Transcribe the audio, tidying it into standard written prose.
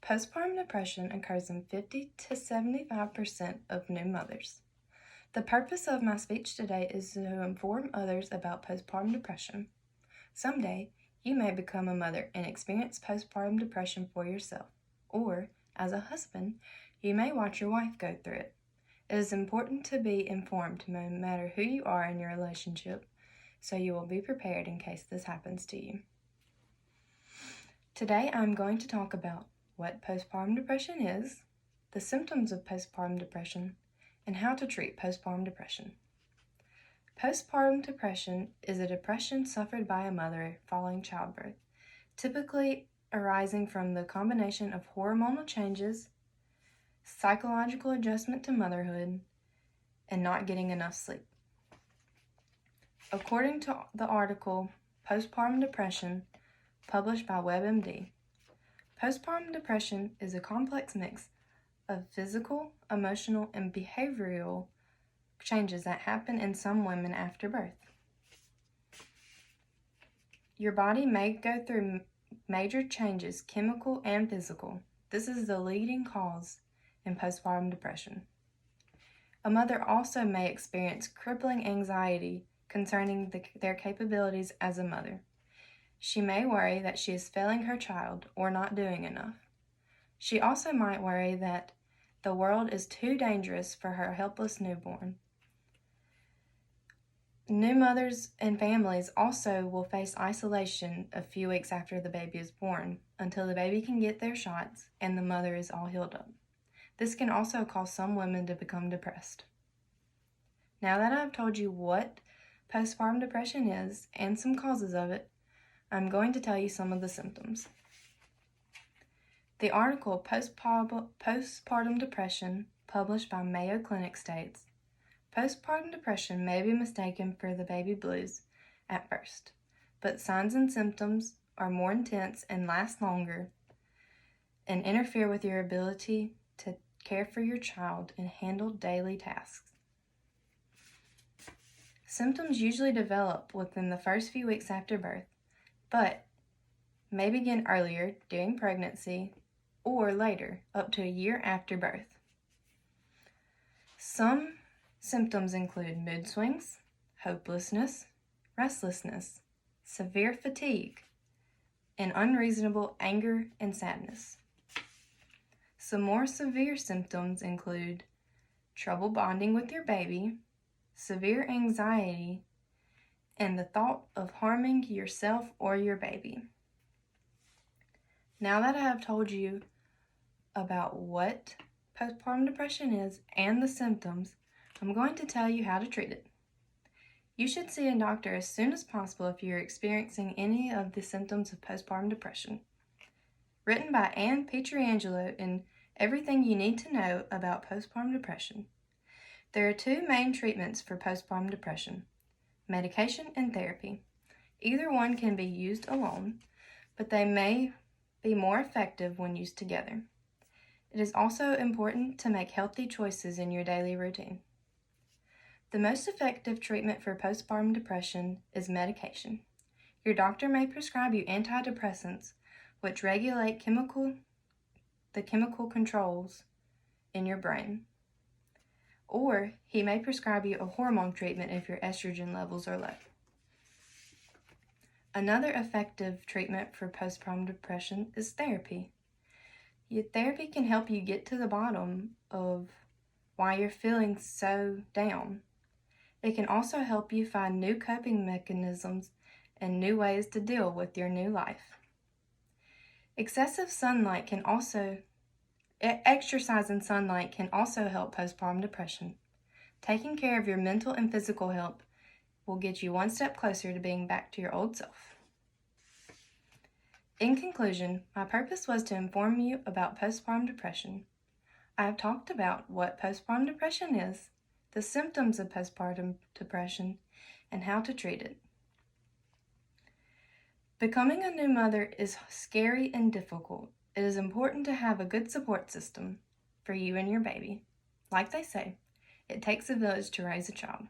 Postpartum depression occurs in 50 to 75% of new mothers. The purpose of my speech today is to inform others about postpartum depression. Someday, you may become a mother and experience postpartum depression for yourself, or, as a husband, you may watch your wife go through it. It is important to be informed no matter who you are in your relationship, so you will be prepared in case this happens to you. Today, I'm going to talk about what postpartum depression is, the symptoms of postpartum depression, and how to treat postpartum depression. Postpartum depression is a depression suffered by a mother following childbirth, typically arising from the combination of hormonal changes, psychological adjustment to motherhood, and not getting enough sleep. According to the article Postpartum Depression, published by WebMD, postpartum depression is a complex mix of physical, emotional, and behavioral changes that happen in some women after birth. Your body may go through major changes, chemical and physical. This is the leading cause in postpartum depression. A mother also may experience crippling anxiety concerning their capabilities as a mother. She may worry that she is failing her child or not doing enough. She also might worry that the world is too dangerous for her helpless newborn. New mothers and families also will face isolation a few weeks after the baby is born until the baby can get their shots and the mother is all healed up. This can also cause some women to become depressed. Now that I've told you what postpartum depression is and some causes of it, I'm going to tell you some of the symptoms. The article Postpartum Depression, published by Mayo Clinic, states, postpartum depression may be mistaken for the baby blues at first, but signs and symptoms are more intense and last longer and interfere with your ability to care for your child and handle daily tasks. Symptoms usually develop within the first few weeks after birth, but may begin earlier during pregnancy or later, up to a year after birth. Some symptoms include mood swings, hopelessness, restlessness, severe fatigue, and unreasonable anger and sadness. Some more severe symptoms include trouble bonding with your baby, severe anxiety, and the thought of harming yourself or your baby. Now that I have told you about what postpartum depression is and the symptoms, I'm going to tell you how to treat it. You should see a doctor as soon as possible if you're experiencing any of the symptoms of postpartum depression. Written by Ann Pietrangelo in Everything You Need to Know About Postpartum Depression. There are two main treatments for postpartum depression: medication and therapy. Either one can be used alone, but they may be more effective when used together. It is also important to make healthy choices in your daily routine. The most effective treatment for postpartum depression is medication. Your doctor may prescribe you antidepressants, which regulate the chemical controls in your brain. Or he may prescribe you a hormone treatment if your estrogen levels are low. Another effective treatment for postpartum depression is therapy. Therapy can help you get to the bottom of why you're feeling so down. It can also help you find new coping mechanisms and new ways to deal with your new life. Excessive sunlight can also Exercise and sunlight can also help postpartum depression. Taking care of your mental and physical health will get you one step closer to being back to your old self. In conclusion, my purpose was to inform you about postpartum depression. I have talked about what postpartum depression is, the symptoms of postpartum depression, and how to treat it. Becoming a new mother is scary and difficult. It is important to have a good support system for you and your baby. Like they say, it takes a village to raise a child.